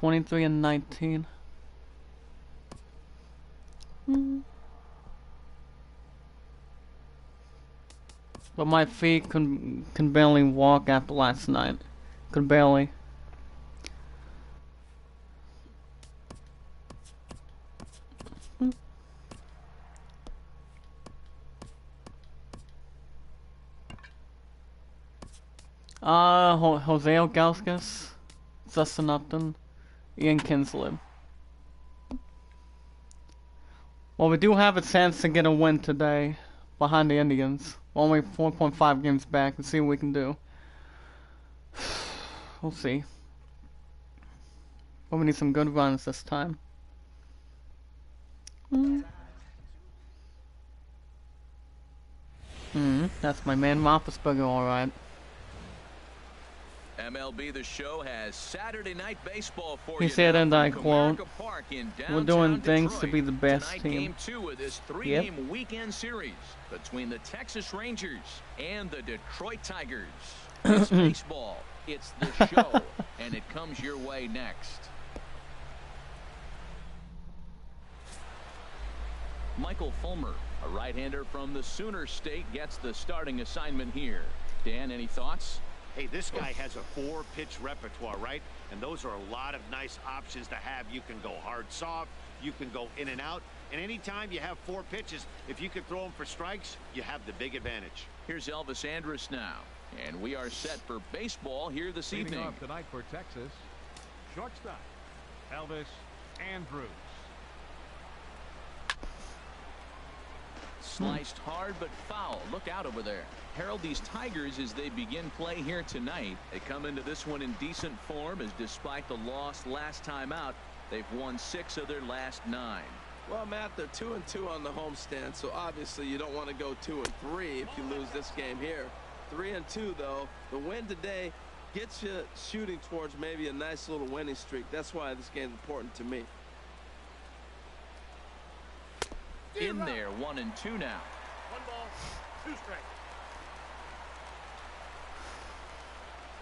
23 and 19. But my feet can barely walk after last night. Could barely. Jose Ogauskas, Justin Upton, Ian Kinsley. Well, we do have a chance to get a win today behind the Indians. Only 4.5 games back. Let's see what we can do. We'll see. But we need some good runs this time. That's my man Roethlisberger, alright. MLB The Show has Saturday Night Baseball for He you. said, and I quote, "We're doing things to be the best Tonight, team." Game 2 of this three-game weekend series between the Texas Rangers and the Detroit Tigers. It's baseball. It's the show, and it comes your way next. Michael Fulmer, a right-hander from the Sooner State, gets the starting assignment here. Dan, any thoughts? Hey, this guy has a 4-pitch repertoire, right? And those are a lot of nice options to have. You can go hard, soft. You can go in and out. And anytime you have 4 pitches, if you can throw them for strikes, you have the big advantage. Here's Elvis Andrus now. And we are set for baseball here this evening. Leading off tonight for Texas, shortstop, Elvis Andrus. Sliced hard but foul. Look out over there. Herald, these Tigers, as they begin play here tonight, they come into this one in decent form, as despite the loss last time out, they've won 6 of their last 9. Well, Matt, they're 2-2 on the homestand, so obviously you don't want to go 2-3 if you lose this game here. 3-2, though. The win today gets you shooting towards maybe a nice little winning streak. That's why this game's important to me. In there, 1-2 now. 1 ball, 2 strikes.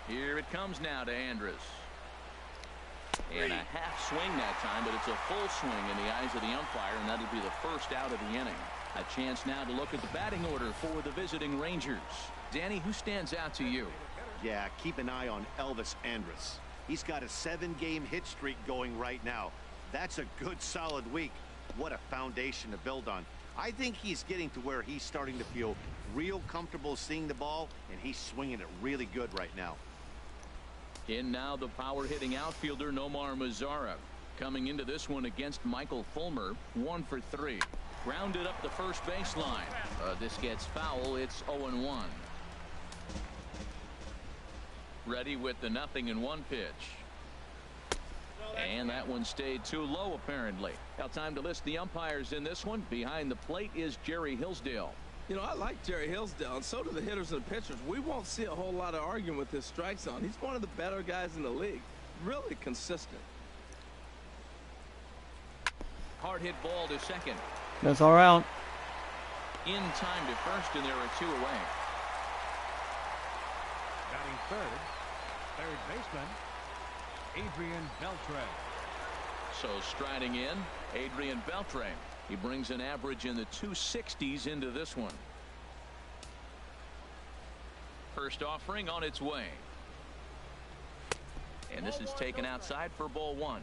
Here it comes now to Andrus. And a half swing that time, but it's a full swing in the eyes of the umpire, and that'll be the first out of the inning. A chance now to look at the batting order for the visiting Rangers. Danny, who stands out to you? Yeah, keep an eye on Elvis Andrus. He's got a 7-game hit streak going right now. That's a good solid week. What a foundation to build on. I think he's getting to where he's starting to feel real comfortable seeing the ball, and he's swinging it really good right now. In now the power hitting outfielder Nomar Mazara, coming into this one against Michael Fulmer. 1 for 3. Grounded up the first baseline. This gets foul. It's 0-1. Ready with the 0-1 pitch. And that one stayed too low, apparently. Now time to list the umpires in this one. Behind the plate is Jerry Hillsdale. You know, I like Jerry Hillsdale, and so do the hitters and the pitchers. We won't see a whole lot of arguing with his strike zone. He's one of the better guys in the league. Really consistent. Hard hit ball to second. That's all out. In time to first, and there are 2 away. Batting third baseman, Adrian Beltre. So striding in, Adrian Beltre. He brings an average in the 260s into this one. First offering on its way. And this is taken outside for ball 1.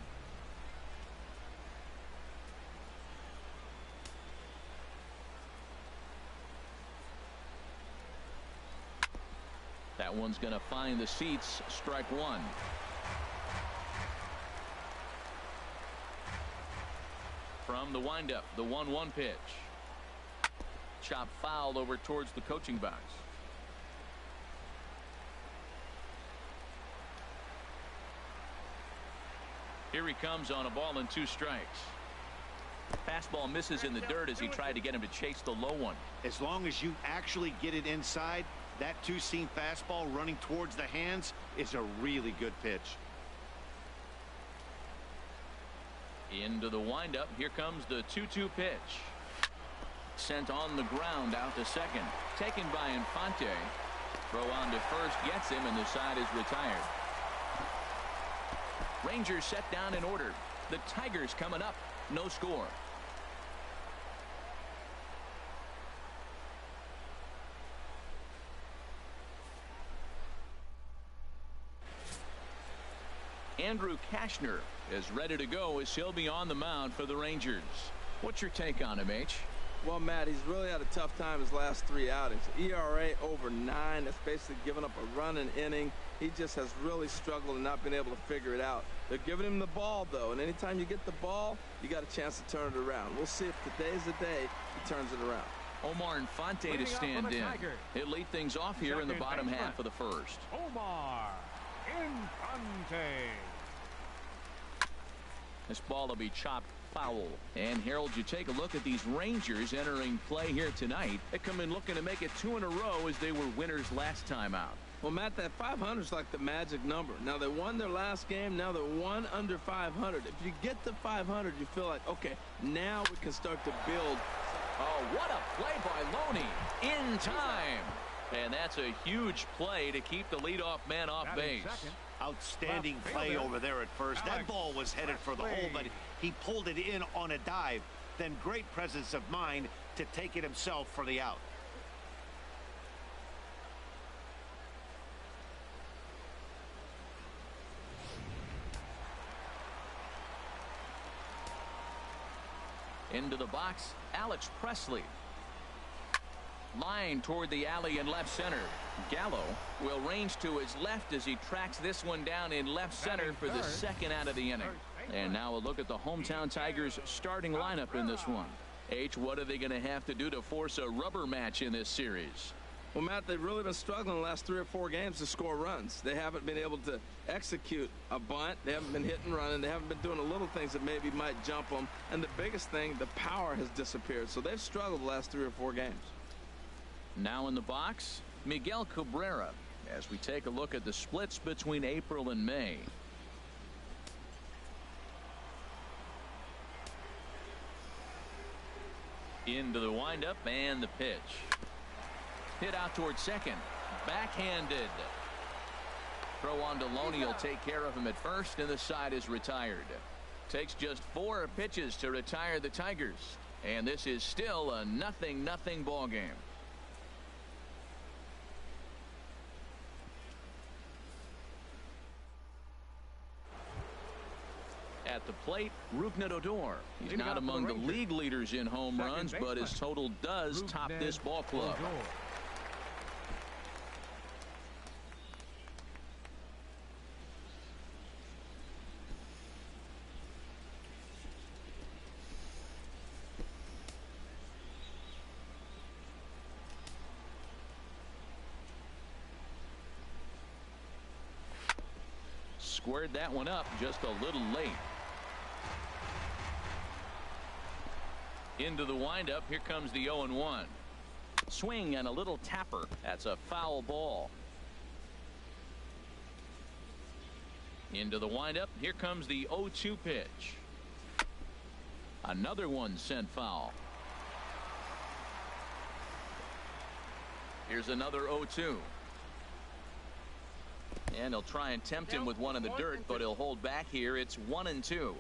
That one's going to find the seats. Strike 1. From the windup, the 1-1 pitch. Chop foul over towards the coaching box. Here he comes on a ball and 2 strikes. Fastball misses in the dirt as he tried to get him to chase the low one. As long as you actually get it inside, that 2-seam fastball running towards the hands is a really good pitch. Into the windup. Here comes the 2-2 pitch. Sent on the ground out to second. Taken by Infante. Throw on to first gets him, and the side is retired. Rangers set down in order. The Tigers coming up. No score. Andrew Cashner is ready to go as he'll be on the mound for the Rangers. What's your take on him, H? Well, Matt, he's really had a tough time his last 3 outings. ERA over 9. That's basically giving up a run an inning. He just has really struggled and not been able to figure it out. They're giving him the ball, though, and anytime you get the ball, you got a chance to turn it around. We'll see if today's the day he turns it around. Omar Infante to stand in. He'll lead things off here in the bottom half of the first. Omar Infante. This ball will be chopped foul. And Harold, you take a look at these Rangers entering play here tonight. They come in looking to make it 2 in a row as they were winners last time out. Well, Matt, that 500 is like the magic number. Now, they won their last game. Now they're 1 under 500. If you get to 500, you feel like, okay, now we can start to build. Oh, what a play by Loney in time. And that's a huge play to keep the leadoff man off base. Outstanding play over there at first. That ball was headed for the hole, but he pulled it in on a dive. Then great presence of mind to take it himself for the out. Into the box, Alex Presley. Line toward the alley in left center. Gallo will range to his left as he tracks this one down in left center for the second out of the inning. And now a look at the hometown Tigers starting lineup in this one. H, what are they going to have to do to force a rubber match in this series? Well, Matt, they've really been struggling the last 3 or 4 games to score runs. They haven't been able to execute a bunt. They haven't been hitting, running. They haven't been doing the little things that maybe might jump them. And the biggest thing, the power has disappeared. So they've struggled the last 3 or 4 games. Now in the box, Miguel Cabrera, as we take a look at the splits between April and May. Into the windup and the pitch. Hit out towards second. Backhanded. Throw on to Loney will take care of him at first, and the side is retired. Takes just 4 pitches to retire the Tigers. And this is still a 0-0 ball game. At the plate, Rougned Odor. He's not among the league leaders in home runs, but his total does top this ball club. Squared that one up just a little late. Into the windup. Here comes the 0-1. Swing and a little tapper. That's a foul ball. Into the windup. Here comes the 0-2 pitch. Another one sent foul. Here's another 0-2. And he'll try and tempt him with one in the dirt, but he'll hold back here. It's 1-2.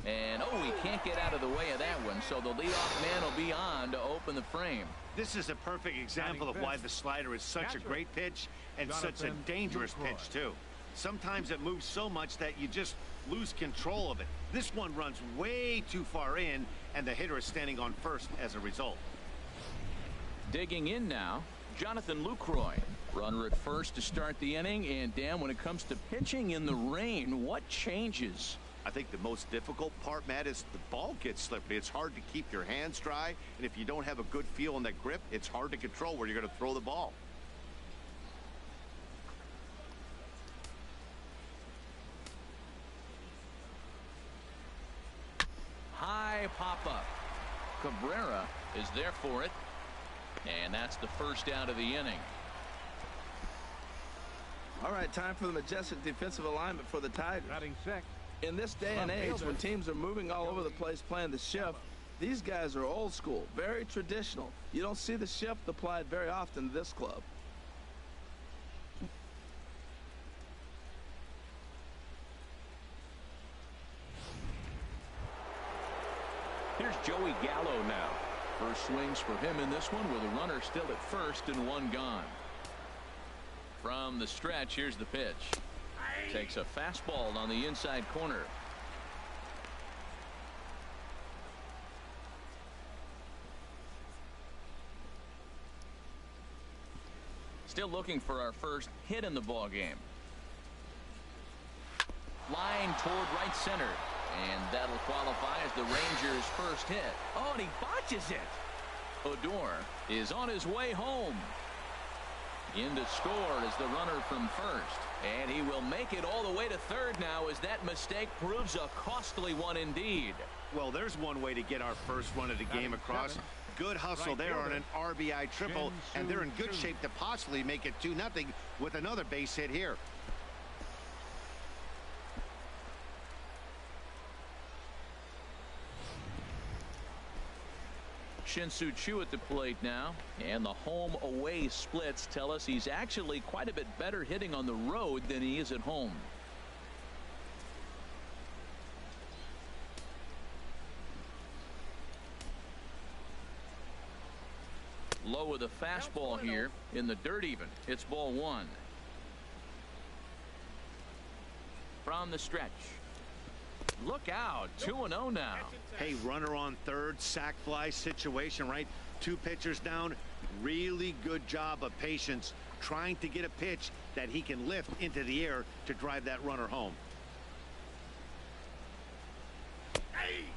And he can't get out of the way of that one, so the leadoff man will be on to open the frame. This is a perfect example of why the slider is such a great pitch and such a dangerous pitch too. Sometimes it moves so much that you just lose control of it. This one runs way too far in, and the hitter is standing on first as a result. Digging in now, Jonathan Lucroy. Runner at first to start the inning. And Dan, when it comes to pitching in the rain, what changes? I think the most difficult part, Matt, is the ball gets slippery. It's hard to keep your hands dry, and if you don't have a good feel on that grip, it's hard to control where you're going to throw the ball. High pop-up. Cabrera is there for it, and that's the first out of the inning. All right, time for the majestic defensive alignment for the Tigers. Batting sixth. In this day and age, when teams are moving all over the place playing the shift, These guys are old school, very traditional. You don't see the shift applied very often to this club. Here's Joey Gallo now. First swings for him in this one with a runner still at first and one gone. From the stretch, here's the pitch. Takes a fastball on the inside corner. Still looking for our first hit in the ball game. Line toward right center. And that'll qualify as the Rangers' first hit. Oh, and he botches it. Odor is on his way home. In to score is the runner from first. And he will make it all the way to third now as that mistake proves a costly one indeed. Well, there's one way to get our first run of the game across. Good hustle there on an RBI triple, and they're in good shape to possibly make it 2-0 with another base hit here. Shin-Soo Choo at the plate now, and the home-away splits tell us he's actually quite a bit better hitting on the road than he is at home. Low with a fastball here in the dirt even. It's ball one. From the stretch. Look out, 2-0 now. Hey, runner on third, sac fly situation, right? 2 pitchers down. Really good job of patience trying to get a pitch that he can lift into the air to drive that runner home.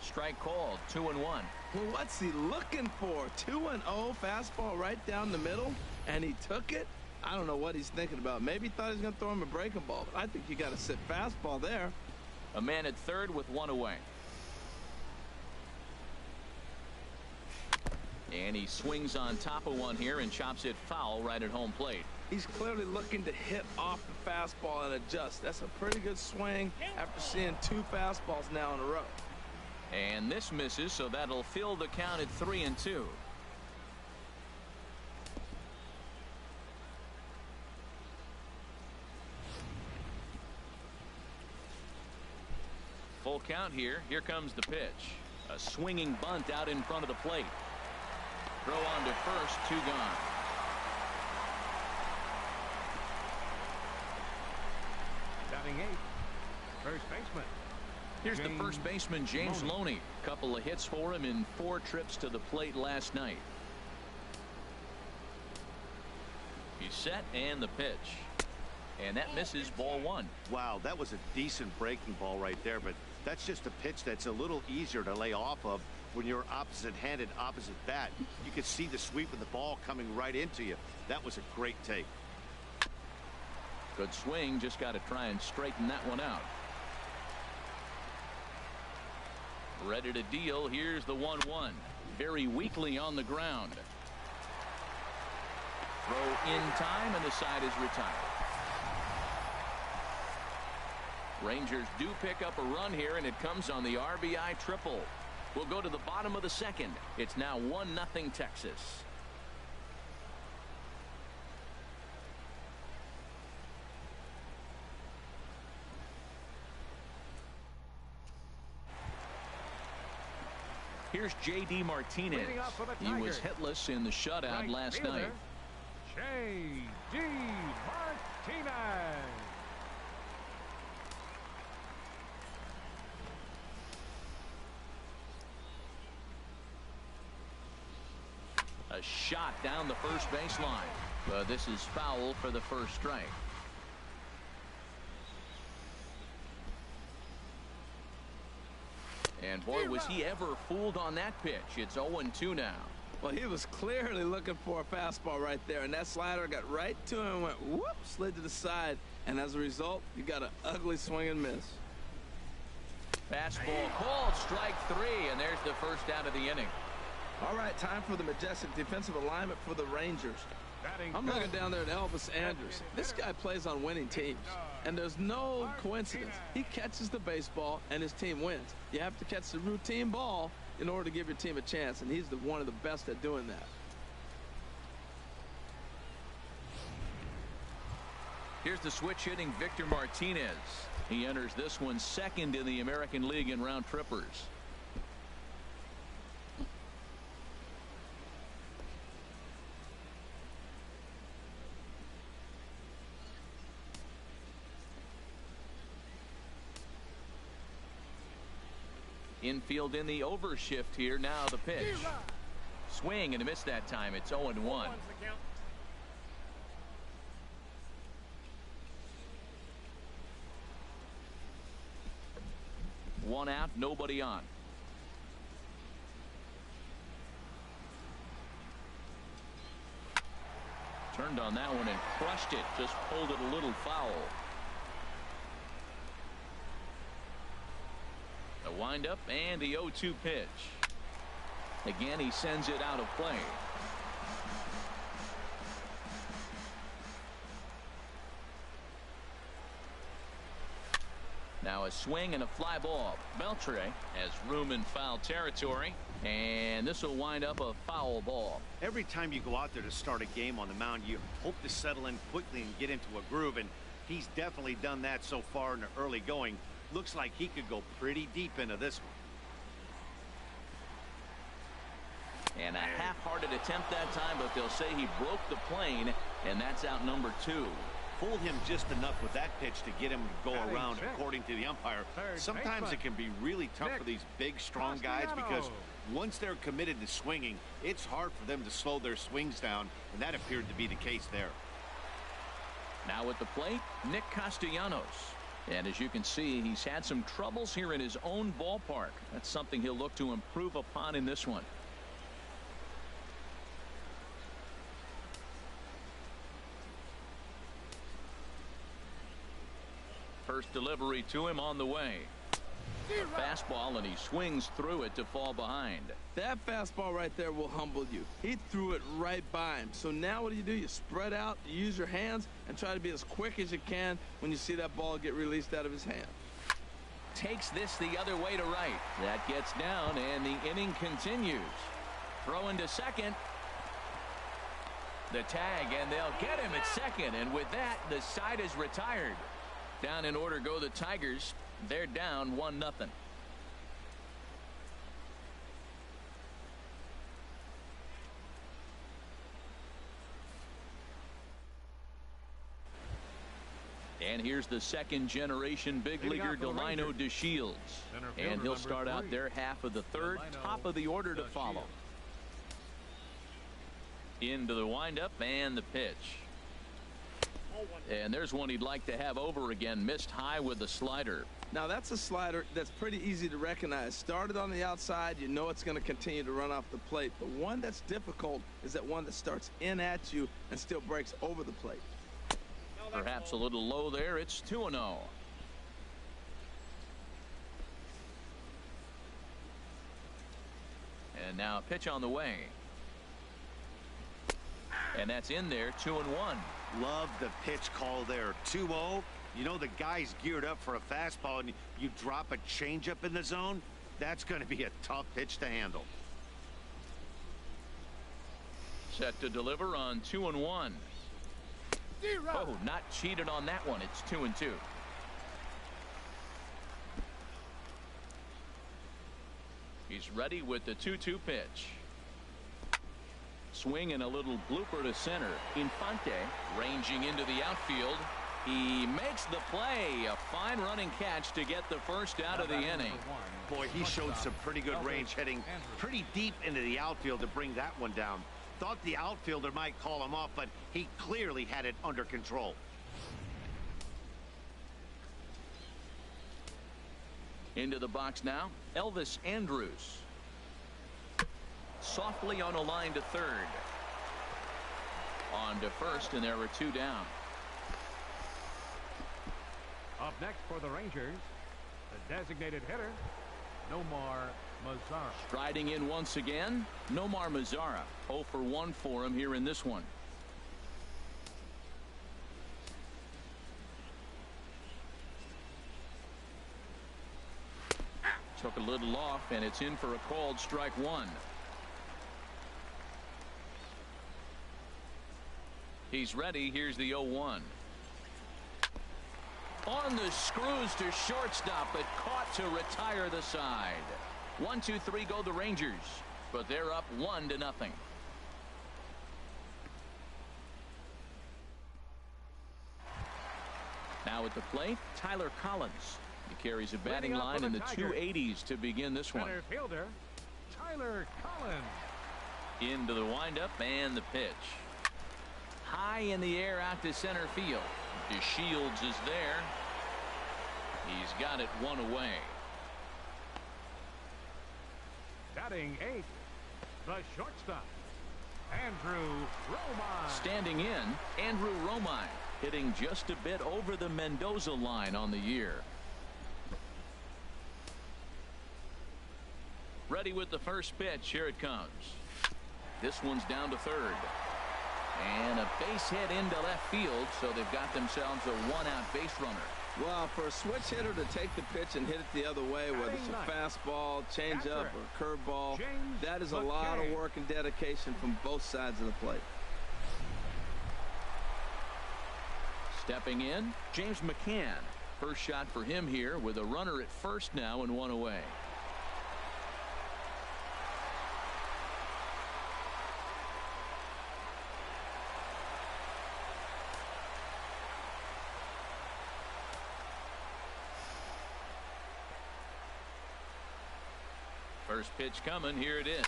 Strike called, 2-1. Well, what's he looking for? 2-0 fastball right down the middle, and he took it. I don't know what he's thinking about. Maybe he thought he was going to throw him a breaking ball, but I think you got to sit fastball there. A man at third with one away. And he swings on top of one here and chops it foul right at home plate. He's clearly looking to hit off the fastball and adjust. That's a pretty good swing after seeing 2 fastballs now in a row. And this misses, so that'll fill the count at 3-2. Full count here. Here comes the pitch. A swinging bunt out in front of the plate. Throw on to first, 2 gone. Batting 8th, first baseman. Here's the first baseman, James Loney. Couple of hits for him in 4 trips to the plate last night. He's set and the pitch. And that misses, ball 1. Wow, that was a decent breaking ball right there, but that's just a pitch that's a little easier to lay off of when you're opposite-handed, opposite bat. You could see the sweep of the ball coming right into you. That was a great take. Good swing, just got to try and straighten that one out. Ready to deal. Here's the 1-1. Very weakly on the ground. Throw in time, and the side is retired. Rangers do pick up a run here, and it comes on the RBI triple. We'll go to the bottom of the second. It's now 1-0 Texas. Here's J.D. Martinez. He was hitless in the shutout last night. J.D. Martinez. A shot down the first baseline. But this is foul for the first strike. And boy, was he ever fooled on that pitch. It's 0-2 now. Well, he was clearly looking for a fastball right there, and that slider got right to him and went whoop, slid to the side, and as a result, you got an ugly swing and miss. Fastball called, strike 3, and there's the first out of the inning. All right, time for the majestic defensive alignment for the Rangers. I'm looking down there at Elvis Andrus. This guy plays on winning teams, and there's no coincidence. He catches the baseball, and his team wins. You have to catch the routine ball, in order to give your team a chance, and he's one of the best at doing that. Here's the switch hitting Victor Martinez. He enters this one second in the American League in round trippers. Infield in the overshift here. Now the pitch. Swing and a miss that time. It's 0-1. One out, nobody on. Turned on that one and crushed it. Just pulled it a little foul. The windup and the 0-2 pitch. Again, he sends it out of play. Now a swing and a fly ball. Beltre has room in foul territory, and this will wind up a foul ball. Every time you go out there to start a game on the mound, you hope to settle in quickly and get into a groove, and he's definitely done that so far in the early going. Looks like he could go pretty deep into this one. And a half-hearted attempt that time, but they'll say he broke the plane, and that's out number 2. Fooled him just enough with that pitch to get him to go around, according to the umpire. Sometimes it can be really tough for these big, strong guys, because once they're committed to swinging, it's hard for them to slow their swings down, and that appeared to be the case there. Now at the plate, Nick Castellanos. And as you can see, he's had some troubles here in his own ballpark. That's something he'll look to improve upon in this one. First delivery to him on the way. A fastball, and he swings through it to fall behind. That fastball right there will humble you. He threw it right by him. So now what do? You spread out, you use your hands, and try to be as quick as you can when you see that ball get released out of his hand. Takes this the other way to right. That gets down, and the inning continues. Throw into second. The tag, and they'll get him at second. And with that, the side is retired. Down in order go the Tigers. They're down 1-0. And here's the second generation big leaguer Delino DeShields. And he'll start out their half of the third. Top of the order to follow. Into the windup and the pitch. And there's one he'd like to have over again. Missed high with the slider. Now that's a slider that's pretty easy to recognize. Started on the outside, you know it's going to continue to run off the plate. The one that's difficult is that one that starts in at you and still breaks over the plate. Perhaps a little low there. It's 2-0. And now a pitch on the way. And that's in there. 2-1. Love the pitch call there. 2-0. You know the guy's geared up for a fastball, and you drop a changeup in the zone. That's going to be a tough pitch to handle. Set to deliver on 2-1. Oh, not cheated on that one. It's 2-2. He's ready with the 2-2 pitch. Swing and a little blooper to center. Infante ranging into the outfield. He makes the play. A fine running catch to get the first out of the inning. Boy, he showed some pretty good range, heading pretty deep into the outfield to bring that one down. Thought the outfielder might call him off, but he clearly had it under control. Into the box now, Elvis Andrus. Softly on a line to third. On to first, and there were 2 down. Up next for the Rangers, the designated hitter, Nomar Mazara. Striding in once again, Nomar Mazara. 0 for 1 for him here in this one. took a little off, and it's in for a called strike one. He's ready. Here's the 0-1. On the screws to shortstop, but caught to retire the side. 1-2-3 go the Rangers, but they're up 1-0. Now at the plate, Tyler Collins. He carries a batting line in the 280s to begin this one. Center fielder, Tyler Collins. Into the windup and the pitch. High in the air out to center field. DeShields is there. He's got it one away. Batting 8th, the shortstop, Andrew Romine. Standing in, Andrew Romine, hitting just a bit over the Mendoza line on the year. Ready with the first pitch. Here it comes. This one's down to third. And a base hit into left field, so they've got themselves a one-out base runner. Well, for a switch hitter to take the pitch and hit it the other way, whether it's a fastball, changeup, or curveball, that is a lot of work and dedication from both sides of the plate. Stepping in, James McCann. First shot for him here with a runner at first now and one away. First pitch coming. Here it is.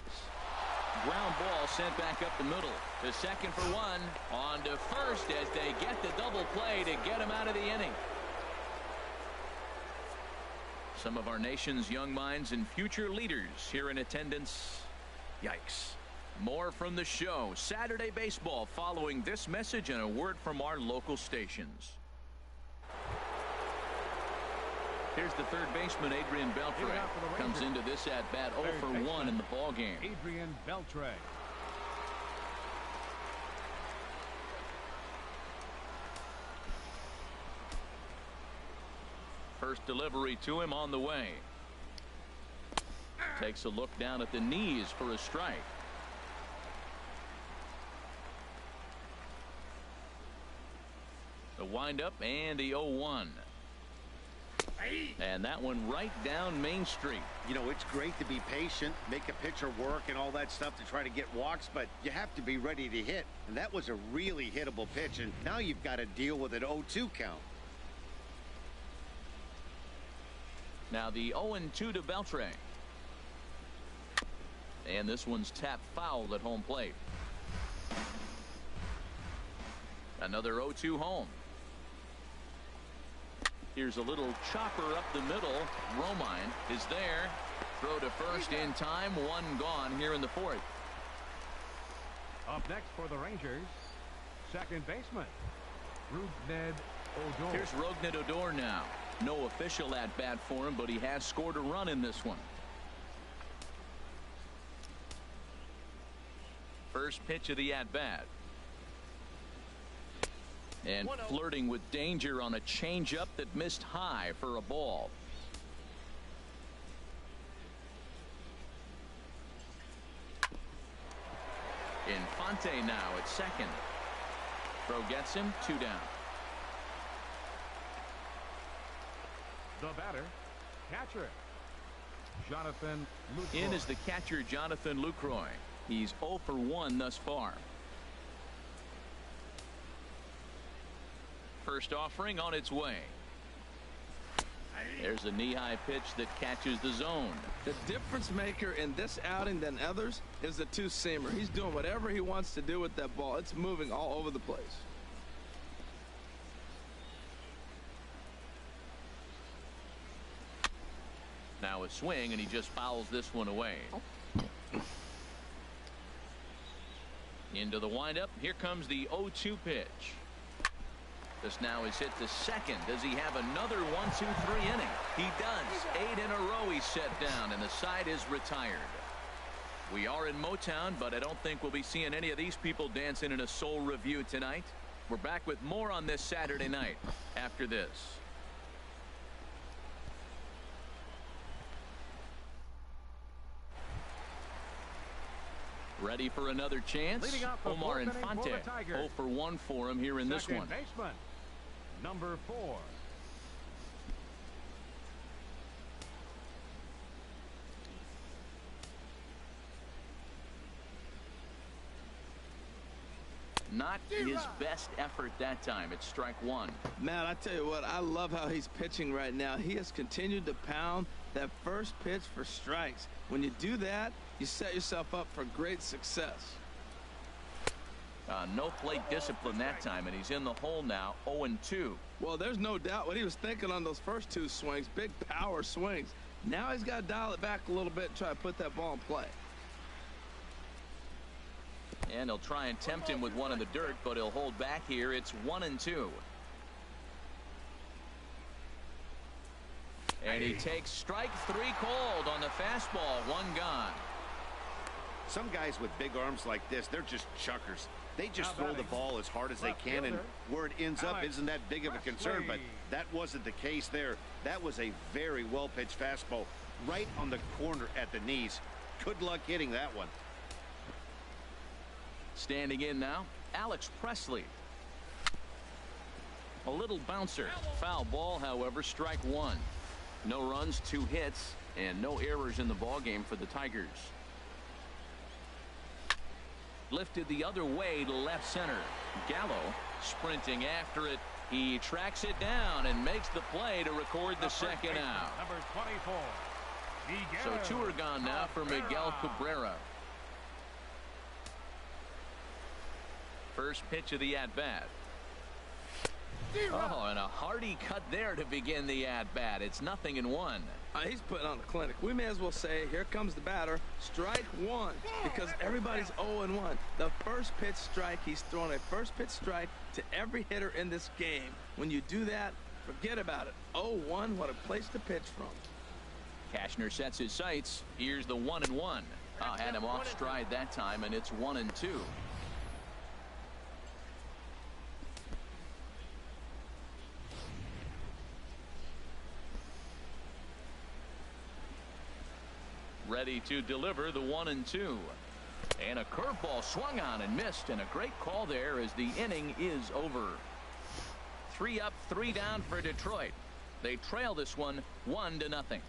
Ground ball sent back up the middle. To second for one. On to first as they get the double play to get him out of the inning. Some of our nation's young minds and future leaders here in attendance. Yikes. More from the show. Saturday baseball following this message and a word from our local stations. Here's the third baseman, Adrian Beltre. Comes into this at bat 0 for 1 in the ball game. Adrian Beltre. First delivery to him on the way. Takes a look down at the knees for a strike. The windup and the 0-1. And that one right down Main Street. You know, it's great to be patient, make a pitcher work and all that stuff to try to get walks, but you have to be ready to hit. And that was a really hittable pitch, and now you've got to deal with an 0-2 count. Now the 0-2 to Beltre. And this one's tapped foul at home plate. Another 0-2 home. Here's a little chopper up the middle. Romine is there. Throw to first in time. One gone here in the fourth. Up next for the Rangers, second baseman, Rougned Odor. Here's Rougned Odor now. No official at bat for him, but he has scored a run in this one. First pitch of the at bat. And flirting with danger on a changeup that missed high for a ball. Infante now at second. Throw gets him, 2 down. The batter, catcher, Jonathan Lucroy. In is the catcher, Jonathan Lucroy. He's 0 for 1 thus far. First offering on its way. There's a knee-high pitch that catches the zone. The difference maker in this outing than others is the two-seamer. He's doing whatever he wants to do with that ball. It's moving all over the place. Now a swing, and he just fouls this one away. Into the windup. Here comes the 0-2 pitch. This now is hit to second. Does he have another 1-2-3 inning? He does. 8 in a row he's set down, and the side is retired. We are in Motown, but I don't think we'll be seeing any of these people dancing in a soul review tonight. We're back with more on this Saturday night after this. Ready for another chance. Leading off the Omar fourth inning for Infante. the Tigers. 0 for 1 for him here in this Second one. baseman, number 4. Not his best effort that time. It's strike one. Man, I tell you what, I love how he's pitching right now. He has continued to pound that first pitch for strikes. When you do that, you set yourself up for great success. No plate discipline that time, and he's in the hole now, 0-2. Well, there's no doubt what he was thinking on those first 2 swings, big power swings. Now he's got to dial it back a little bit and try to put that ball in play. And he'll try and tempt him with one in the dirt, but he'll hold back here. It's 1-2. And he takes strike 3 called on the fastball. 1 gone. Some guys with big arms like this, they're just chuckers. They just throw the ball as hard as they can, and where it ends up isn't that big of a concern, but that wasn't the case there. That was a very well-pitched fastball right on the corner at the knees. Good luck hitting that one. Standing in now, Alex Presley. A little bouncer. Foul ball, however, strike 1. No runs, 2 hits, and no errors in the ballgame for the Tigers. Lifted the other way to left center. Gallo sprinting after it. He tracks it down and makes the play to record the second out. Number 24. So 2 are gone now for Miguel Cabrera. First pitch of the at-bat. Oh, and a hearty cut there to begin the at-bat. It's 0-1. He's putting on a clinic. We may as well say, here comes the batter. Strike 1, because everybody's 0-1. The first pitch strike, he's throwing a first pitch strike to every hitter in this game. When you do that, forget about it. 0-1, what a place to pitch from. Cashner sets his sights. Here's the 1-1. Had him off stride that time, and it's 1-2. Ready to deliver the 1-2. And a curveball swung on and missed, and a great call there as the inning is over. 3 up, 3 down for Detroit. They trail this one 1-0.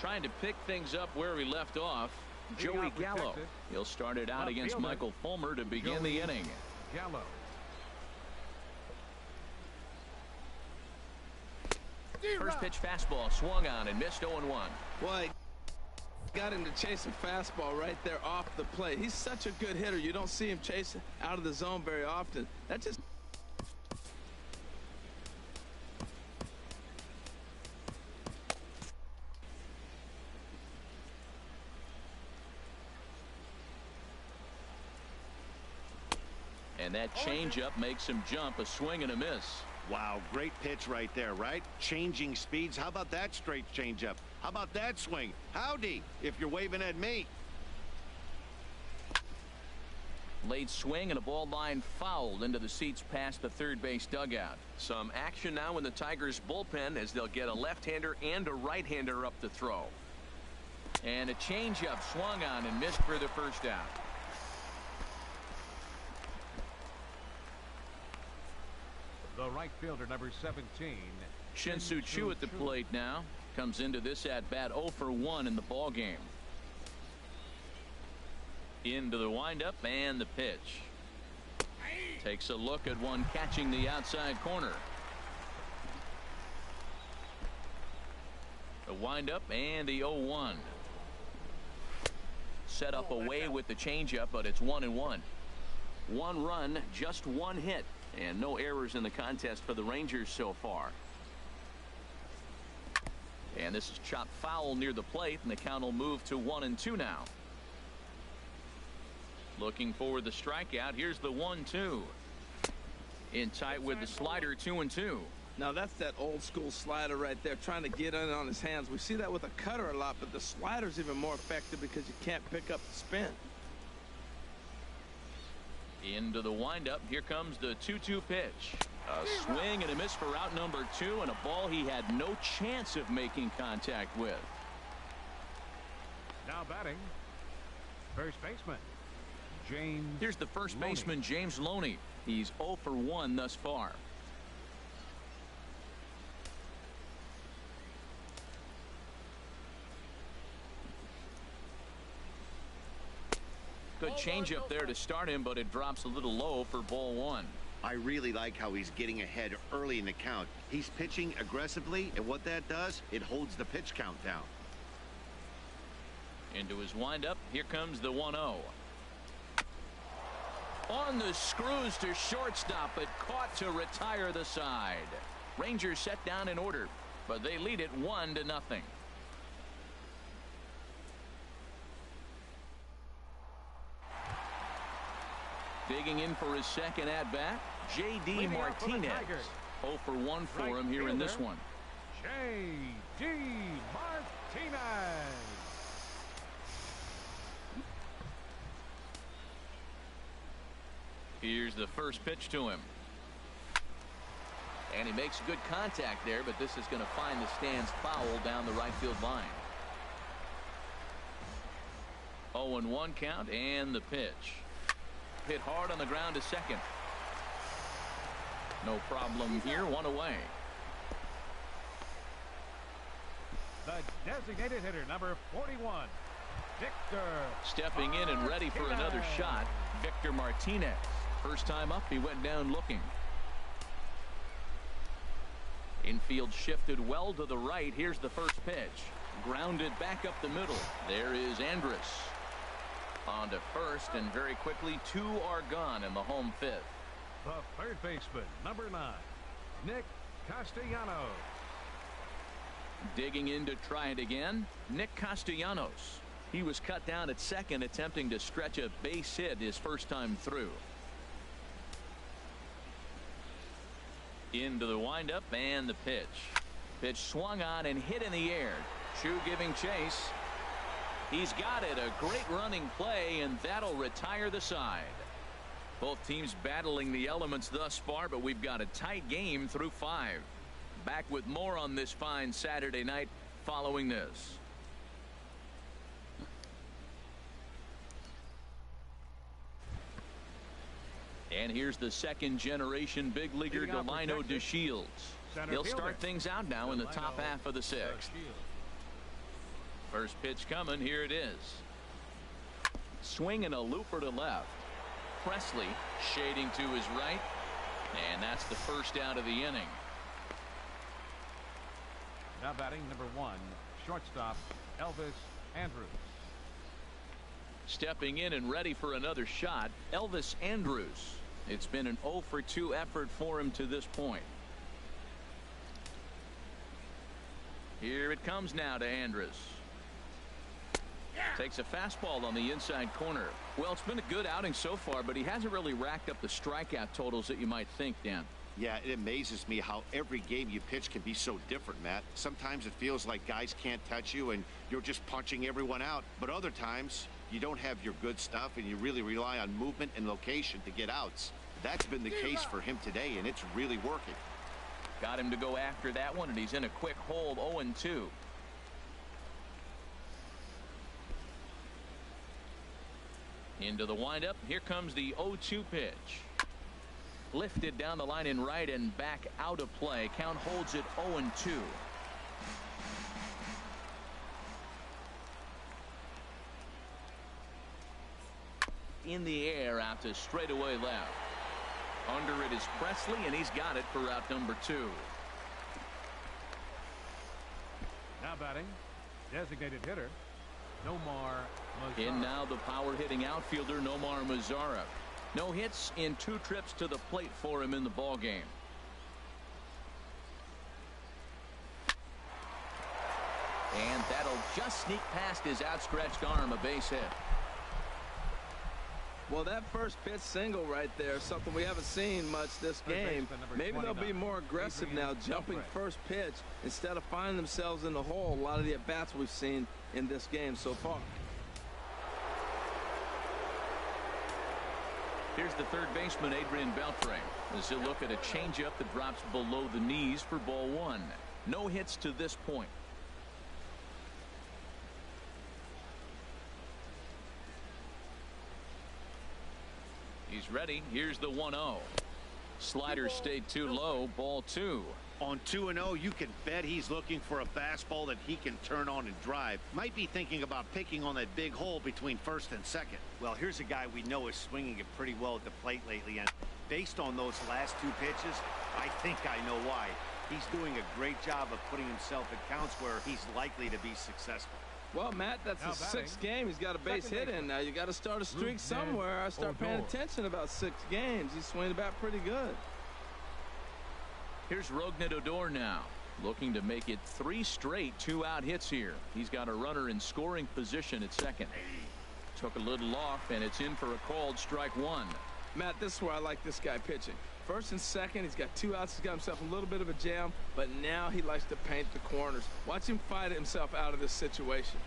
Trying to pick things up where we left off. Joey Gallo. He'll start it out against Michael Fulmer to begin the inning. Gallo. First pitch fastball swung on and missed 0-1. Boy, got him to chase a fastball right there off the plate. He's such a good hitter. You don't see him chasing out of the zone very often. That just and that changeup makes him jump. A swing and a miss. Wow, great pitch right there, right? Changing speeds. How about that straight changeup? How about that swing? Howdy, if you're waving at me. Late swing and a ball line fouled into the seats past the third base dugout. Some action now in the Tigers bullpen as they'll get a left-hander and a right-hander up to throw. And a changeup swung on and missed for the first out. The right fielder, number 17. Shin-Soo Choo at the plate now. Comes into this at-bat 0 for 1 in the ball game. Into the windup and the pitch. Takes a look at one catching the outside corner. The windup and the 0-1. Set up away with the changeup, but it's 1-1. 1 run, just 1 hit. And no errors in the contest for the Rangers so far. And this is chopped foul near the plate, and the count will move to 1-2 now. Looking for the strikeout. Here's the 1-2. In tight with the slider, 2-2. Now that's that old school slider right there, trying to get in on his hands. We see that with a cutter a lot, but the slider's even more effective because you can't pick up the spin. Into the windup. Here comes the 2-2 pitch. A swing and a miss for out number 2, and a ball he had no chance of making contact with. Now batting, first baseman, James. Here's the first Loney. baseman, James Loney. He's 0 for 1 thus far. Good changeup there to start him, but it drops a little low for ball 1. I really like how he's getting ahead early in the count. He's pitching aggressively, and what that does, it holds the pitch count down. Into his windup. Here comes the 1-0. On the screws to shortstop, but caught to retire the side. Rangers set down in order, but they lead it 1-0. Digging in for his second at-bat, J.D. Martinez. 0 for 1 for him here in this one. J.D. Martinez. Here's the first pitch to him. And he makes good contact there, but this is going to find the stands foul down the right field line. 0-1 count, and the pitch. Hit hard on the ground to second. No problem here, 1 away. The designated hitter, number 41, Victor. Stepping in and ready for another shot, Victor Martinez. First time up, he went down looking. Infield shifted well to the right. Here's the first pitch. Grounded back up the middle. There is Andrus. On to first, and very quickly 2 are gone in the home 5th. The third baseman, number 9, Nick Castellanos. Digging in to try it again, Nick Castellanos. He was cut down at second, attempting to stretch a base hit his first time through. Into the windup, and the pitch. Pitch swung on and hit in the air. Chu giving chase. He's got it. A great running play, and that'll retire the side. Both teams battling the elements thus far, but we've got a tight game through 5. Back with more on this fine Saturday night following this. And here's the second generation big leaguer, Delino DeShields. He'll start things out now in the top half of the 6th. First pitch coming. Here it is. Swinging a looper to left. Presley shading to his right, and that's the first out of the inning. Now batting, number 1, shortstop, Elvis Andrus. Stepping in and ready for another shot, Elvis Andrus. It's been an 0 for 2 effort for him to this point. Here it comes now to Andrus. Takes a fastball on the inside corner. Well, it's been a good outing so far, but he hasn't really racked up the strikeout totals that you might think, Dan. Yeah, it amazes me how every game you pitch can be so different, Matt. Sometimes it feels like guys can't touch you and you're just punching everyone out. But other times you don't have your good stuff and you really rely on movement and location to get outs. That's been the case for him today, and it's really working. Got him to go after that one, and he's in a quick hold, 0-2. Into the windup. Here comes the 0-2 pitch. Lifted down the line in right and back out of play. Count holds it 0-2. In the air out to straightaway left. Under it is Presley, and he's got it for out number 2. Now batting, designated hitter, Nomar Mazara. In now the power hitting outfielder, Nomar Mazara. No hits in 2 trips to the plate for him in the ball game. And that'll just sneak past his outstretched arm, a base hit. Well, that first pitch single right there, something we haven't seen much this game. Maybe they'll be more aggressive now, jumping first pitch instead of finding themselves in the hole. A lot of the at-bats we've seen in this game so far. Here's the third baseman, Adrian Beltre, as he'll look at a changeup that drops below the knees for ball one. No hits to this point. He's ready. Here's the 1-0. Slider stayed too low. Ball two. On 2-0, you can bet he's looking for a fastball that he can turn on and drive. Might be thinking about picking on that big hole between first and second. Well, here's a guy we know is swinging it pretty well at the plate lately, and based on those last two pitches, I think I know why. He's doing a great job of putting himself in counts where he's likely to be successful. Well, Matt, that's Now his batting, sixth game. He's got a base second hit baseman, in now. You got to start a streak Rougned somewhere. I start paying Odor. attention about 6 games. He's swinging the bat pretty good. Here's Rougned Odor now, looking to make it 3 straight 2-out hits here. He's got a runner in scoring position at second. Took a little off, and it's in for a called strike one. Matt, this is where I like this guy pitching. First and second, he's got 2 outs. He's got himself a little bit of a jam, but now he likes to paint the corners. Watch him fight himself out of this situation.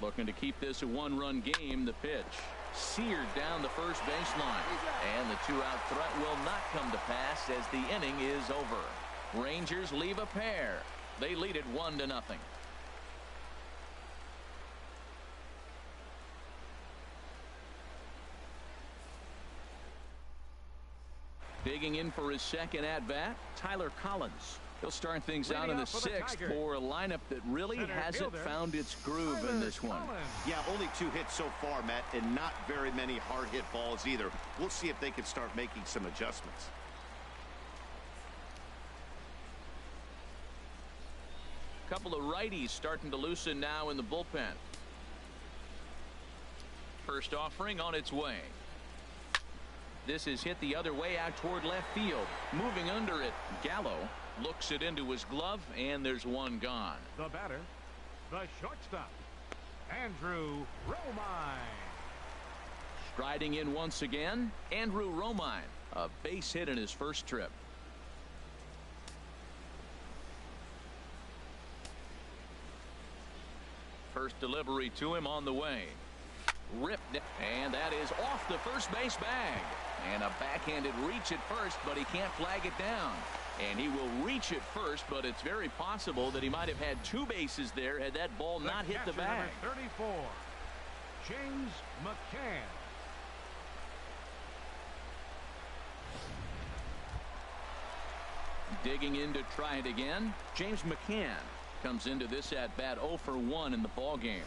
Looking to keep this a 1-run game. The pitch seared down the first baseline, and the 2-out threat will not come to pass as the inning is over. Rangers leave a pair. They lead it 1-0. Digging in for his second at-bat, Tyler Collins. He'll start things out in the 6th for a lineup that really hasn't found its groove in this one. Yeah, only 2 hits so far, Matt, and not very many hard hit balls either. We'll see if they can start making some adjustments. Couple of righties starting to loosen now in the bullpen. First offering on its way. This is hit the other way out toward left field. Moving under it, Gallo looks it into his glove, and there's one gone. The batter, the shortstop, Andrew Romine. Striding in once again, Andrew Romine. A base hit in his first trip. First delivery to him on the way. Ripped it, and that is off the first base bag. And a backhanded reach at first, but he can't flag it down. And he will reach it first, but it's very possible that he might have had 2 bases there had that ball not hit the bag. Number 34, James McCann. Digging in to try it again, James McCann comes into this at bat 0 for 1 in the ball game.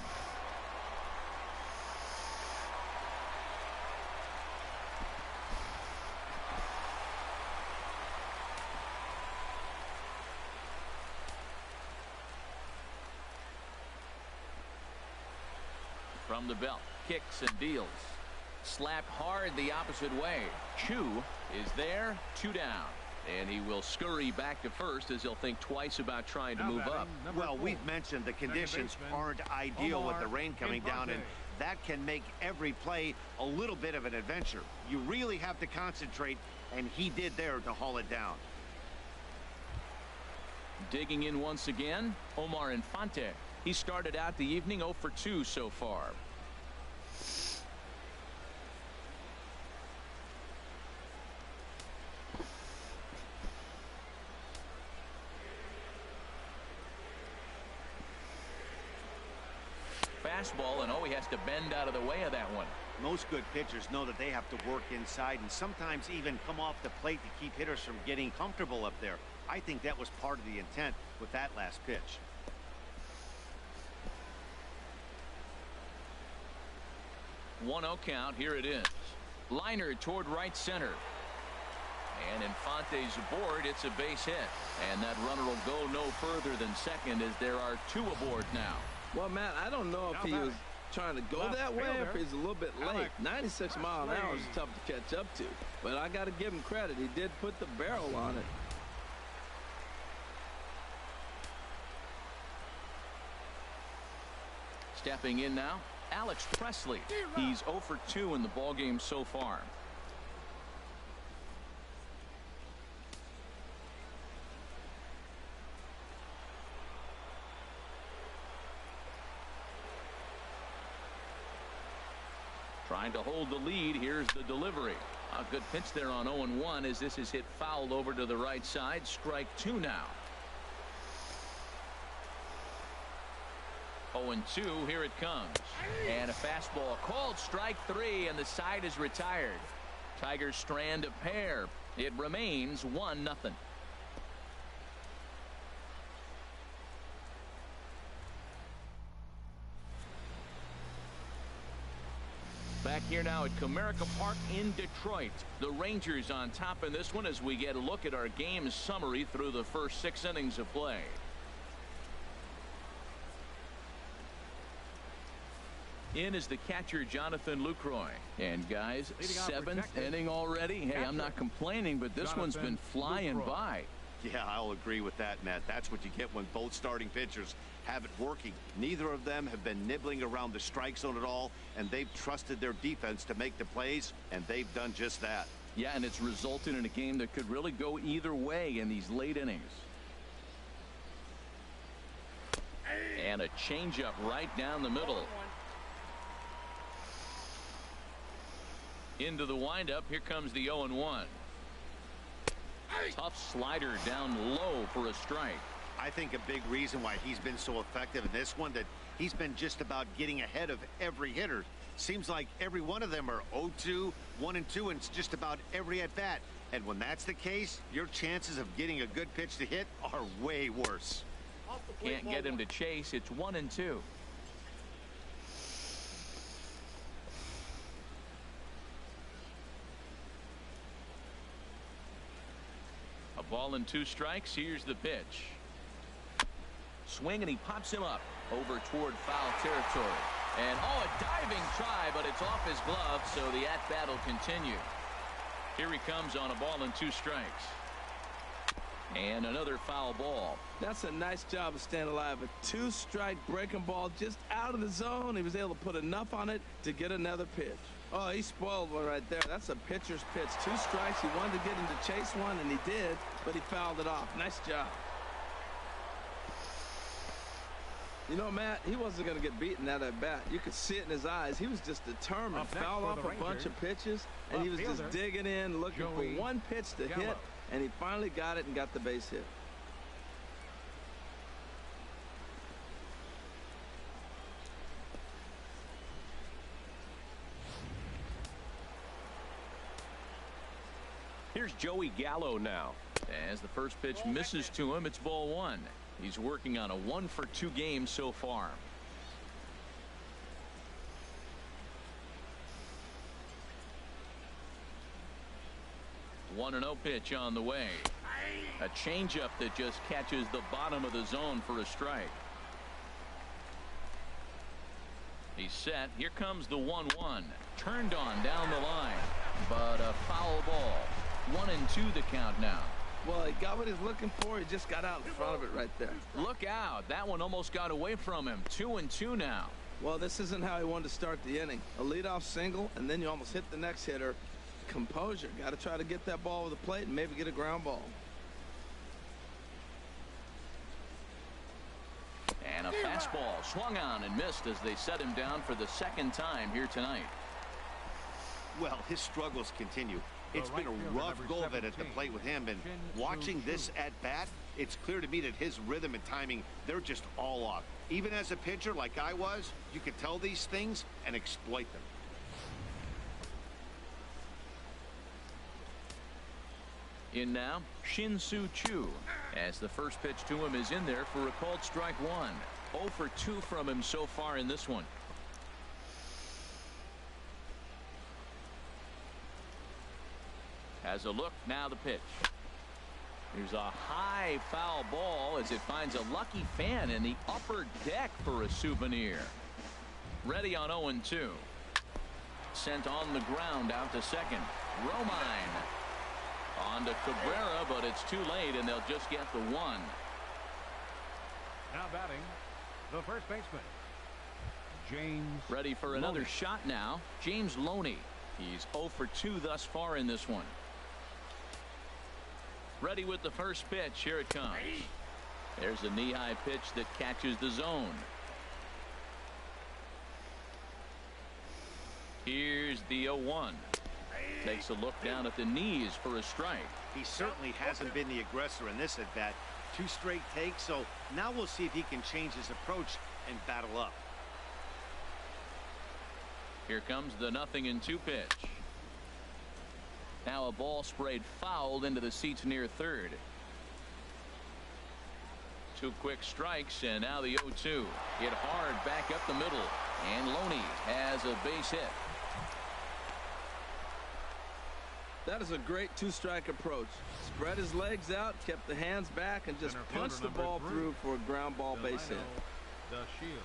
From the belt, kicks and deals. Slapped hard the opposite way. Chu is there, 2 down. And he will scurry back to first as he'll think twice about trying to Now move batting, up. number Well, 4, we've mentioned the conditions baseman, aren't ideal with the Omar rain coming down, and Infante. that can make every play a little bit of an adventure. You really have to concentrate, and he did there to haul it down. Digging in once again, Omar Infante. He started out the evening 0 for 2 so far. Fastball, and he has to bend out of the way of that one. Most good pitchers know that they have to work inside and sometimes even come off the plate to keep hitters from getting comfortable up there. I think that was part of the intent with that last pitch. One 0 count. Here it is. Liner toward right center. And Infante's aboard. It's a base hit. And that runner will go no further than second as there are 2 aboard now. Well, Matt, I don't know if he was trying to go Left that way or if fielder, he's a little bit late. Alex 96 mile an hour is Presley. tough to catch up to. But I got to give him credit. He did put the barrel on it. Stepping in now, Alex Presley. He's 0 for 2 in the ballgame so far. Trying to hold the lead. Here's the delivery. A good pitch there on 0-1 as this is hit fouled over to the right side. Strike 2 now. 0-2. Here it comes. And a fastball called strike 3, and the side is retired. Tigers strand a pair. It remains 1-0. Back here now at Comerica Park in Detroit. The Rangers on top in this one as we get a look at our game summary through the first 6 innings of play. In is the catcher, Jonathan Lucroy. And guys, 7th inning already. Hey, I'm not complaining, but this one's been flying by. Yeah, I'll agree with that, Matt. That's what you get when both starting pitchers have it working. Neither of them have been nibbling around the strike zone at all, and they've trusted their defense to make the plays, and they've done just that. Yeah, and it's resulted in a game that could really go either way in these late innings. And a changeup right down the middle. Into the windup. Here comes the 0-1. Tough slider down low for a strike. I think a big reason why he's been so effective in this one, that he's been just about getting ahead of every hitter. Seems like every one of them are 0-2, 1-2, and it's just about every at bat. And when that's the case, your chances of getting a good pitch to hit are way worse. Can't get him to chase. It's 1-2. A ball and 2 strikes. Here's the pitch. Swing, and he pops him up over toward foul territory. And a diving try, but it's off his glove, so the at-bat will continue. Here he comes on a ball and 2 strikes. And another foul ball. That's a nice job of staying alive. A 2-strike breaking ball just out of the zone. He was able to put enough on it to get another pitch. Oh, he spoiled one right there. That's a pitcher's pitch. 2 strikes. He wanted to get him to chase one, and he did, but he fouled it off. Nice job. You know, Matt, he wasn't going to get beaten at that bat. You could see it in his eyes. He was just determined. Foul off a bunch of pitches, and he was just digging in, looking for one pitch to hit, and he finally got it and got the base hit. Here's Joey Gallo now. As the first pitch misses to him, it's ball 1. He's working on a 1-for-2 game so far. One 1-0 pitch on the way. A changeup that just catches the bottom of the zone for a strike. He's set. Here comes the 1-1. Turned on down the line, but a foul ball. 1-2 the count now. Well, he got what he's looking for. He just got out in front of it right there. Look out. That one almost got away from him. 2-2 now. Well, this isn't how he wanted to start the inning. A leadoff single, and then you almost hit the next hitter. Composure. Got to try to get that ball over the plate and maybe get a ground ball. And a fastball swung on and missed as they set him down for the 2nd time here tonight. Well, his struggles continue. It's been a rough go of it at the plate with him, and watching this at bat, it's clear to me that his rhythm and timing, they're just all off. Even as a pitcher like I was, you could tell these things and exploit them. In now, Shin-Soo Choo, as the first pitch to him is in there for a called strike 1. 0 for 2 from him so far in this one. Has a look, now the pitch. Here's a high foul ball as it finds a lucky fan in the upper deck for a souvenir. Ready on 0-2. Sent on the ground out to second. Romine on to Cabrera, but it's too late, and they'll just get the 1. Now batting, the first baseman, James. Ready for another Loney. shot now. James Loney. He's 0 for 2 thus far in this one. Ready with the first pitch. Here it comes. There's a knee-high pitch that catches the zone. Here's Here's the 0-1. Takes a look down at the knees for a strike. He certainly hasn't been the aggressor in this at bat. 2 straight takes, so now we'll see if he can change his approach and battle up. Here comes the 0-2 pitch. Now a ball sprayed foul into the seats near third. 2 quick strikes, and now the 0-2. Hit hard back up the middle, and Loney has a base hit. That is a great 2-strike approach. Spread his legs out, kept the hands back, and just punched the ball through for a ground ball base hit. DeShields.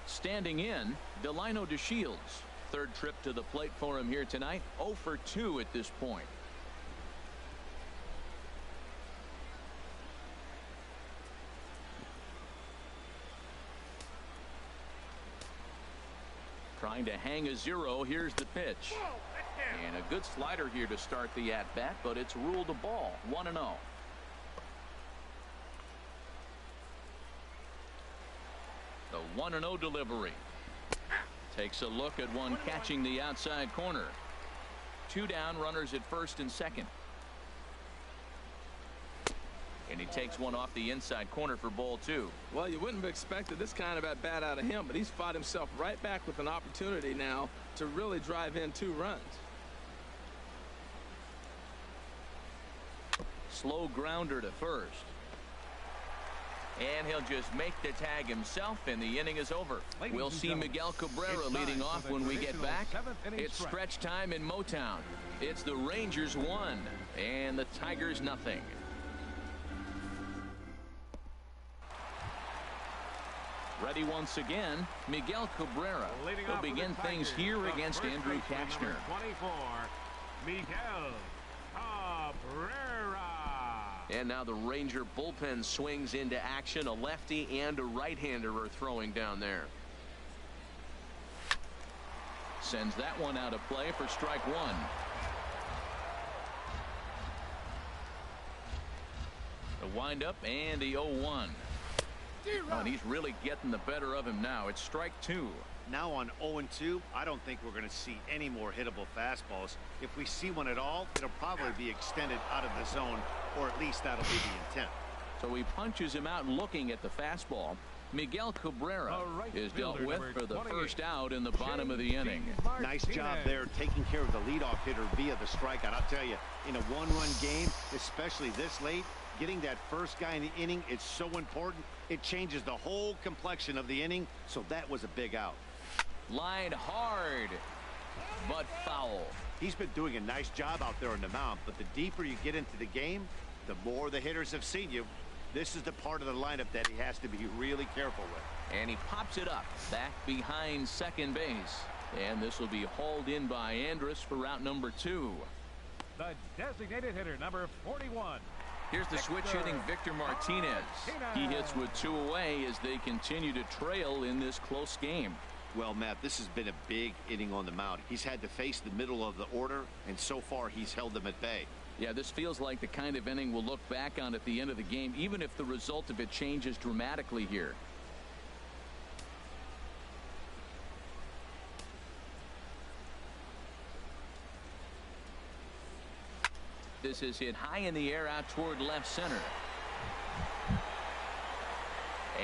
Standing in, Delino DeShields. Third trip to the plate for him here tonight. 0 for 2 at this point. Trying to hang a 0. Here's the pitch. And a good slider here to start the at-bat, but it's ruled a ball. 1-0. The 1-0 delivery. Takes a look at one catching the outside corner. 2 down, runners at first and second. And he takes one off the inside corner for ball 2. Well, you wouldn't have expected this kind of at bat out of him, but he's fought himself right back with an opportunity now to really drive in 2 runs. Slow grounder to first. And he'll just make the tag himself, and the inning is over. We'll see Miguel Cabrera leading off when we get back. It's stretch time in Motown. It's the Rangers 1 and the Tigers 0. Ready once again, Miguel Cabrera will begin things here against Andrew Cashner. 24, Miguel Cabrera. And now the Ranger bullpen swings into action. A lefty and a right-hander are throwing down there. Sends that one out of play for strike 1. The windup and the 0-1. Oh, and he's really getting the better of him now. It's strike 2. Now on 0-2, I don't think we're going to see any more hittable fastballs. If we see one at all, it'll probably be extended out of the zone, or at least that'll be the intent. So he punches him out looking at the fastball. Miguel Cabrera is dealt with for the first out in the bottom of the inning. Nice job there taking care of the leadoff hitter via the strikeout. I'll tell you, in a 1-run game, especially this late, getting that first guy in the inning is so important. It changes the whole complexion of the inning, so that was a big out. Lined hard, but foul. He's been doing a nice job out there on the mound, but the deeper you get into the game, the more the hitters have seen you. This is the part of the lineup that he has to be really careful with. And he pops it up back behind second base. And this will be hauled in by Andrus for out number 2. The designated hitter, number 41. Here's the switch hitting Victor Martinez. He hits with 2 away as they continue to trail in this close game. Well, Matt, this has been a big inning on the mound. He's had to face the middle of the order, and so far he's held them at bay. Yeah, this feels like the kind of inning we'll look back on at the end of the game, even if the result of it changes dramatically here. This is hit high in the air out toward left center.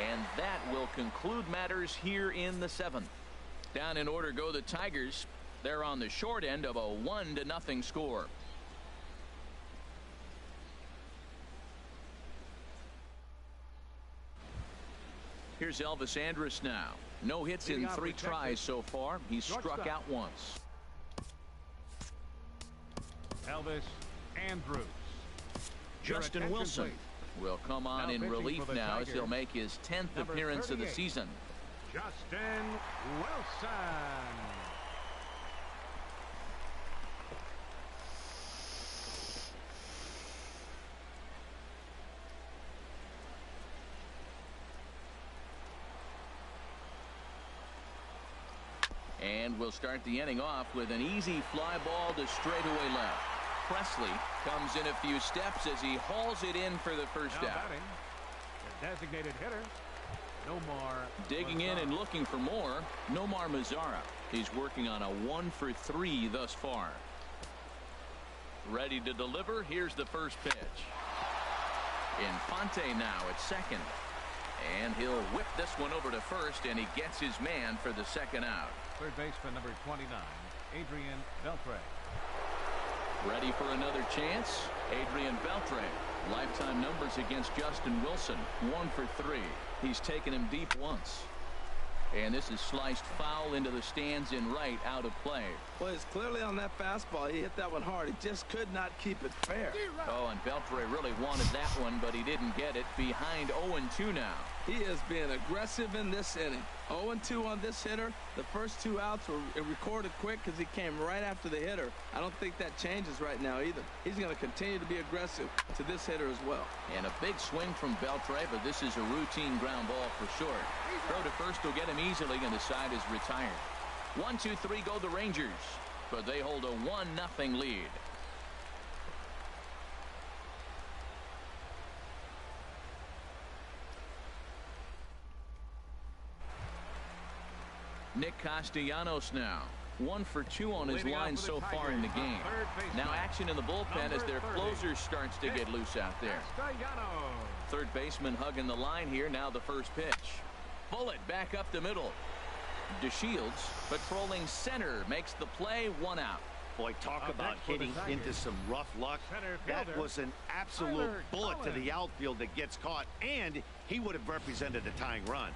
And that will conclude matters here in the 7th. Down in order go the Tigers. They're on the short end of a 1-0 score. Here's Elvis Andrus now. No hits in 3 tries so far. He's struck out once. Elvis Andrus. Justin Wilson will come on in relief now as he'll make his 10th appearance of the season. Justin Wilson. And we'll start the inning off with an easy fly ball to straightaway left. Presley comes in a few steps as he hauls it in for the first out. The designated hitter, Nomar Digging in Mazara. and looking for more, Nomar Mazara. He's working on a 1-for-3 thus far. Ready to deliver. Here's the first pitch. Infante now at second. And he'll whip this one over to first, and he gets his man for the second out. Third baseman number 29, Adrian Beltre. Ready for another chance. Adrian Beltre. Lifetime numbers against Justin Wilson. 1-for-3. He's taken him deep once. And this is sliced foul into the stands in right, out of play. Well, it's clearly on that fastball. He hit that one hard. He just could not keep it fair. Oh, and Beltre really wanted that one, but he didn't get it. Behind 0-2 now. He is being aggressive in this inning. 0-2 on this hitter. The first 2 outs were recorded quick because he came right after the hitter. I don't think that changes right now either. He's going to continue to be aggressive to this hitter as well. And a big swing from Beltre, but this is a routine ground ball for short. Throw to first will get him easily, and the side is retired. 1-2-3 go the Rangers, but they hold a 1-0 lead. Nick Castellanos now. 1-for-2 on his Leading line off for so the far in the Tigers, game. third baseman, Now action in the bullpen as their number 30, closer starts to get loose out there. Castellanos. Third baseman hugging the line here. Now the first pitch. Bullet back up the middle. DeShields patrolling center makes the play. 1 out. Boy, talk Up about next for the hitting Tigers, into some rough luck. center That fielder, was an absolute Tyler bullet to the Collins. outfield that gets caught, and he would have represented a tying run.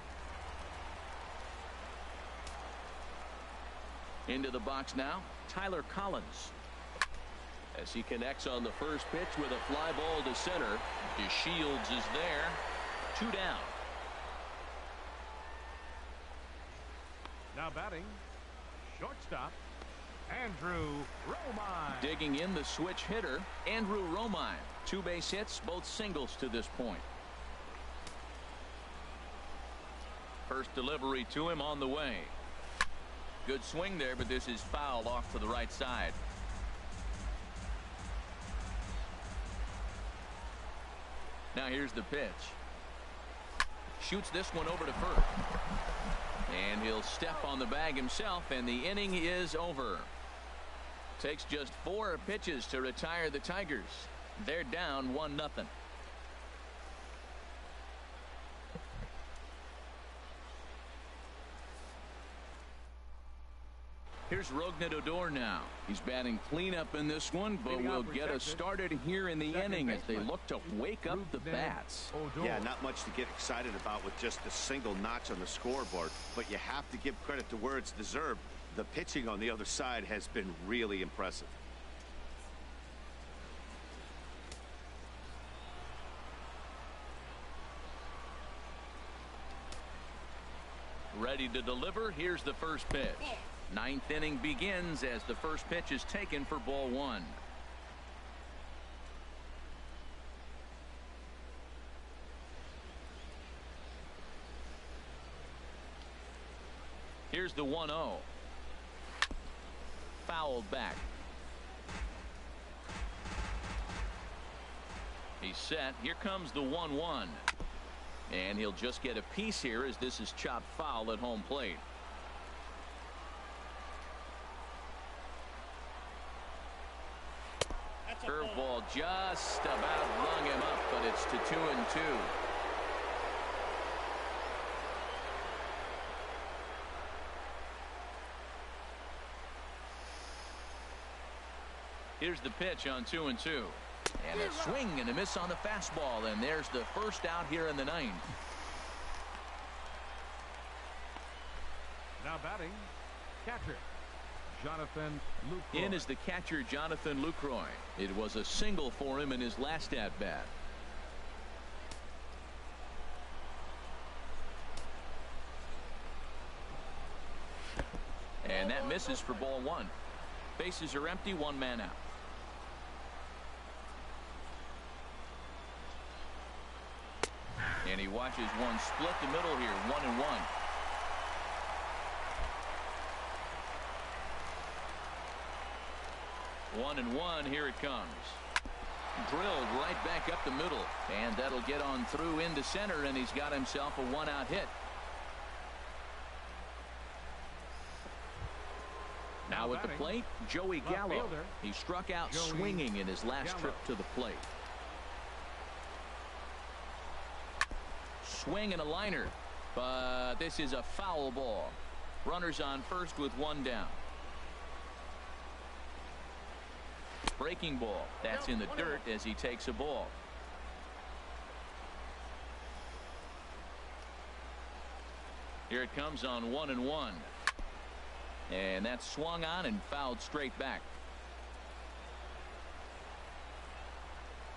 Into the box now, Tyler Collins. As he connects on the first pitch with a fly ball to center. DeShields is there. 2 down. Now batting, shortstop, Andrew Romine. Digging in the switch hitter, Andrew Romine. 2 base hits, both singles to this point. First delivery to him on the way. Good swing there, but this is foul off to the right side. Now here's the pitch. Shoots this one over to first. And he'll step on the bag himself, and the inning is over. Takes just 4 pitches to retire the Tigers. They're down 1-0. Here's Rougned Odor now. He's batting cleanup in this one, but Leading will off get us rejected. started here in the Second inning as they baseman, look to wake up the Rougned bats. Odor. Yeah, not much to get excited about with just a single notch on the scoreboard, but you have to give credit to where it's deserved. The pitching on the other side has been really impressive. Ready to deliver. Here's the first pitch. 9th inning begins as the first pitch is taken for ball 1. Here's the 1-0. Fouled back. He's set. Here comes the 1-1. And he'll just get a piece here as this is chopped foul at home plate. Curveball just about rung him up, but it's to 2-2. Here's the pitch on 2-2. And a swing and a miss on the fastball, and there's the first out here in the 9th. Now batting, catcher, Jonathan Lucroy. In is the catcher, Jonathan Lucroy. It was a single for him in his last at-bat. And that misses for ball 1. Bases are empty, 1 man out. And he watches one split the middle here, 1-1. 1-1, here it comes. Drilled right back up the middle. And that'll get on through into center, and he's got himself a one-out hit. Now at the plate, Joey Gallo. He struck out swinging in his last trip to the plate. Swing and a liner, but this is a foul ball. Runners on first with one down. Breaking ball. That's in the dirt as he takes a ball. Here it comes on 1-1. And that's swung on and fouled straight back.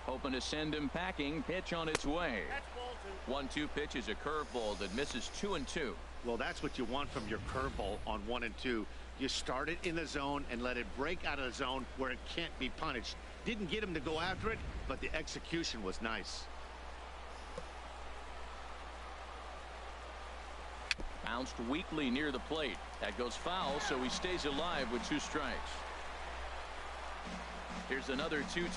Hoping to send him packing. Pitch on its way. 1-2 pitch is a curveball that misses 2-2. Well, that's what you want from your curveball on 1 and 2. You start it in the zone and let it break out of the zone where it can't be punished. Didn't get him to go after it, but the execution was nice. Bounced weakly near the plate. That goes foul, so he stays alive with 2 strikes. Here's another 2-2.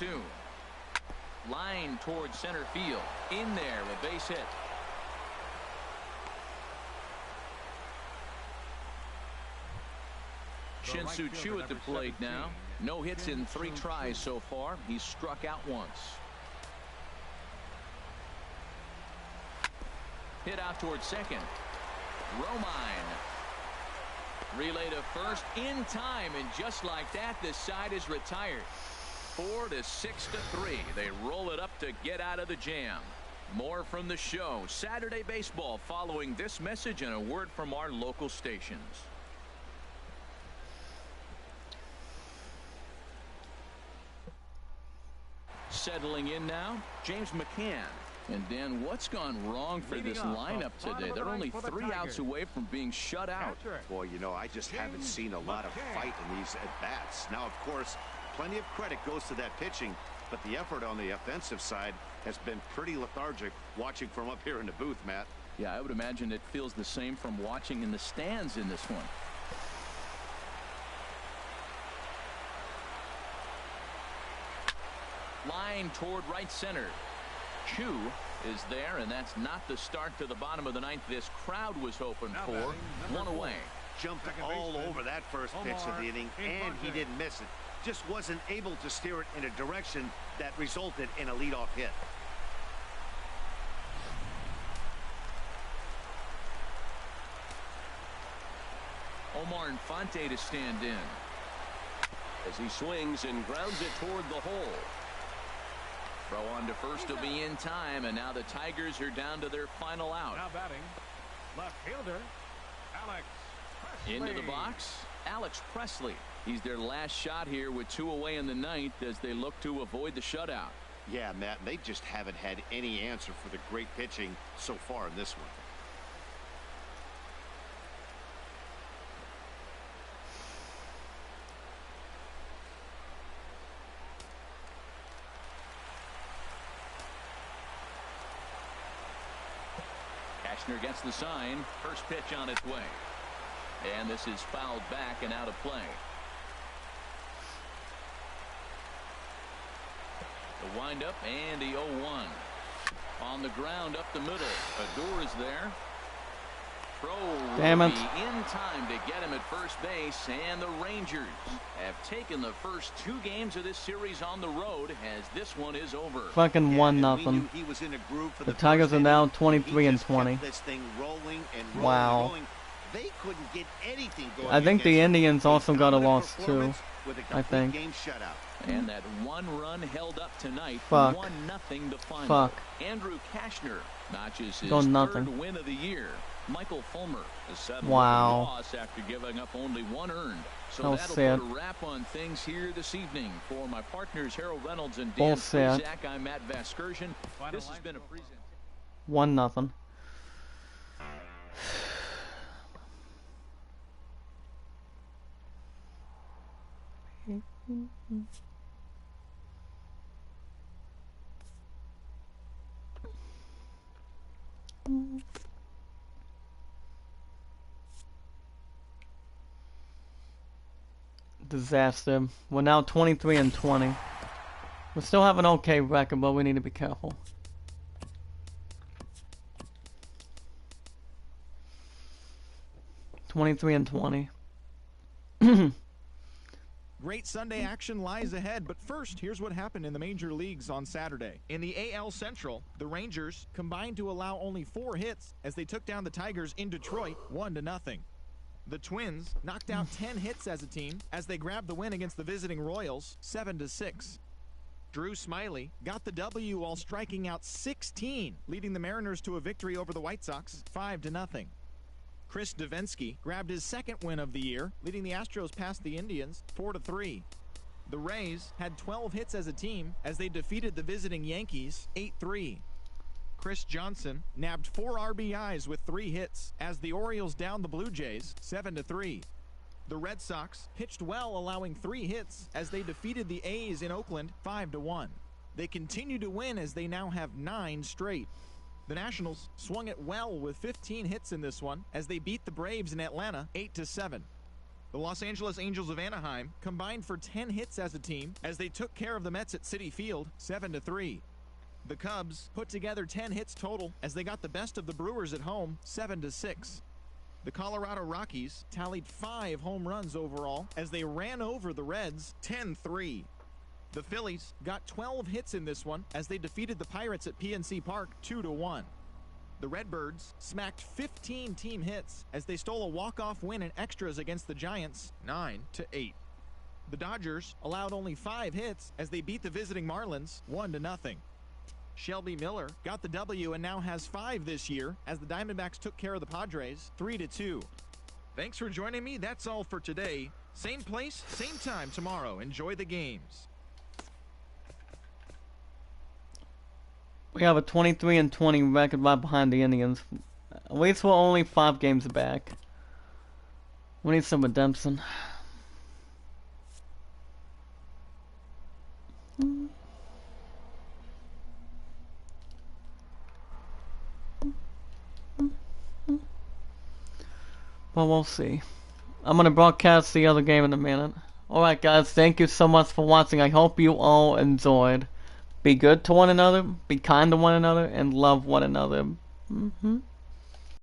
Line towards center field. In there, a base hit. Shin-Soo Choo at the plate now. No hits in 3 tries so far. He's struck out once. Hit out towards second. Romine. Relay to first in time, and just like that, this side is retired. 4-6-3. They roll it up to get out of the jam. More from the show. Saturday baseball following this message and a word from our local stations. Settling in now, James McCann. And Dan, what's gone wrong for this lineup today? They're only 3 outs away from being shut out. Boy, you know, I just haven't seen a lot of fight in these at-bats. Now, of course, plenty of credit goes to that pitching, but the effort on the offensive side has been pretty lethargic watching from up here in the booth, Matt. Yeah, I would imagine it feels the same from watching in the stands in this one. Line toward right center. Choo is there, and that's not the start to the bottom of the 9th this crowd was hoping for. 1 away. Jumped all over that first pitch of the inning, and he didn't miss it. Just wasn't able to steer it in a direction that resulted in a leadoff hit. Omar Infante to stand in. As he swings and grounds it toward the hole. Throw on to first will be in time, and now the Tigers are down to their final out. Now batting, left fielder, Alex Presley. Into the box, Alex Presley. He's their last shot here with 2 away in the 9th as they look to avoid the shutout. Yeah, Matt, they just haven't had any answer for the great pitching so far in this one. Cashner gets the sign. First pitch on its way. And this is fouled back and out of play. The windup and the 0-1. On the ground up the middle. Odor is there. Throw Damn it. will be in time to get him at first base, and the Rangers have taken the first 2 games of this series on the road as this one is over. Fucking Yeah, 1-0. he was in a groove for The the Tigers first are now inning. 23 He and just 20. kept this thing rolling and rolling Wow. and rolling. They couldn't get anything going. I think the against him. Indians also got a Dominant loss too. performance with a I complete think. game shutout. And that 1 run held up tonight. Fuck. 1-0 to final. Fuck. Andrew Cashner notches his Going 3rd nothing. win of the year. Michael Fulmer has settled Wow. with a loss after giving up only 1 earned. So So that'll sad. put a wrap on things here this evening. For my partners Harold Reynolds and Dan Bullshit. Prizak, I'm Matt Vasgersian. This has been a presentation. 1-0. Disaster. We're now 23 and 20. We still have an okay record, but we need to be careful. (23-20). Great Sunday action lies ahead, but first, here's what happened in the major leagues on Saturday. In the AL Central, the Rangers combined to allow only 4 hits as they took down the Tigers in Detroit 1-0. The Twins knocked out 10 hits as a team as they grabbed the win against the visiting Royals 7-6. Drew Smyly got the W while striking out 16, leading the Mariners to a victory over the White Sox 5-0. Chris Davinsky grabbed his second win of the year, leading the Astros past the Indians 4-3. The Rays had 12 hits as a team as they defeated the visiting Yankees 8-3. Chris Johnson nabbed 4 RBIs with 3 hits as the Orioles downed the Blue Jays 7-3. The Red Sox pitched well, allowing 3 hits as they defeated the A's in Oakland 5-1. They continue to win as they now have 9 straight. The Nationals swung it well with 15 hits in this one as they beat the Braves in Atlanta 8-7. The Los Angeles Angels of Anaheim combined for 10 hits as a team as they took care of the Mets at Citi Field 7-3. The Cubs put together 10 hits total as they got the best of the Brewers at home 7-6. The Colorado Rockies tallied 5 home runs overall as they ran over the Reds 10-3. The Phillies got 12 hits in this one as they defeated the Pirates at PNC Park 2-1. The Redbirds smacked 15 team hits as they stole a walk-off win in extras against the Giants 9-8. The Dodgers allowed only 5 hits as they beat the visiting Marlins 1-0. Shelby Miller got the W and now has 5 this year as the Diamondbacks took care of the Padres 3-2. Thanks for joining me. That's all for today. Same place, same time tomorrow. Enjoy the games. We have a 23-20 record right behind the Indians. At least we're only 5 games back. We need some redemption. Well, we'll see. I'm gonna broadcast the other game in a minute. Alright guys, thank you so much for watching. I hope you all enjoyed. Be good to one another, be kind to one another, and love one another.